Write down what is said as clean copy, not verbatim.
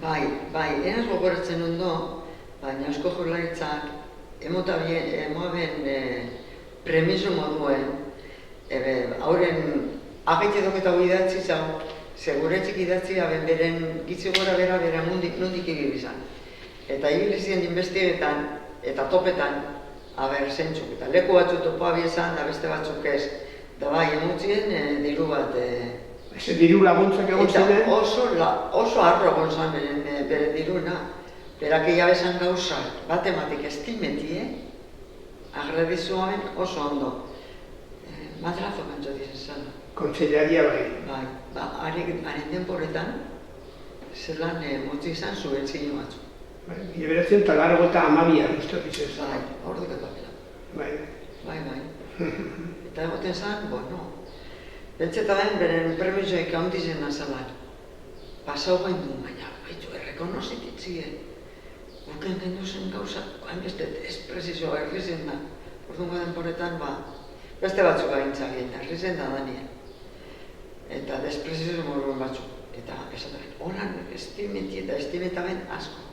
Bai, enaz gogoratzen ondo, baina Eusko Jaurlaritzak emoaben premiso moduen, hauren agaitzedok eta hori idatzi zau, seguretzik idatzi aben beren gitzi gora bera nondik ibilizan. Eta ibilizien inbestigetan eta topetan, zentzuk, eta leku batzuk topoa biezan, da beste batzuk ez. Da bai, emutzien diru bat. Eze diru laguntzak egon ziren? Eta oso arro egon zan bere diruna. Berak egiabesan gauza batematik estimetie, agredizuamen oso ondo. Madrazo kantzo dizen zala. Kontsellaria bai. Bai, haren denporetan, zelan motzi izan zubentzio batzu. Iberatzen talargo eta amabian, uste dizen. Bai, hor duket bakela. Bai. Eta egoten zan, bueno, bentsetan beren permisoik handizen nazalan. Pasau gain du, baina, baitu, errekonozititzie. Guken gendu zen gauza, hainbeste espresizio errizen da. Orduan denporetan, beste batzuk gaintzagien, errizen da danien. Eta despresizio moruen batzuk. Eta esaten, holan estimeti eta estimetaben asko.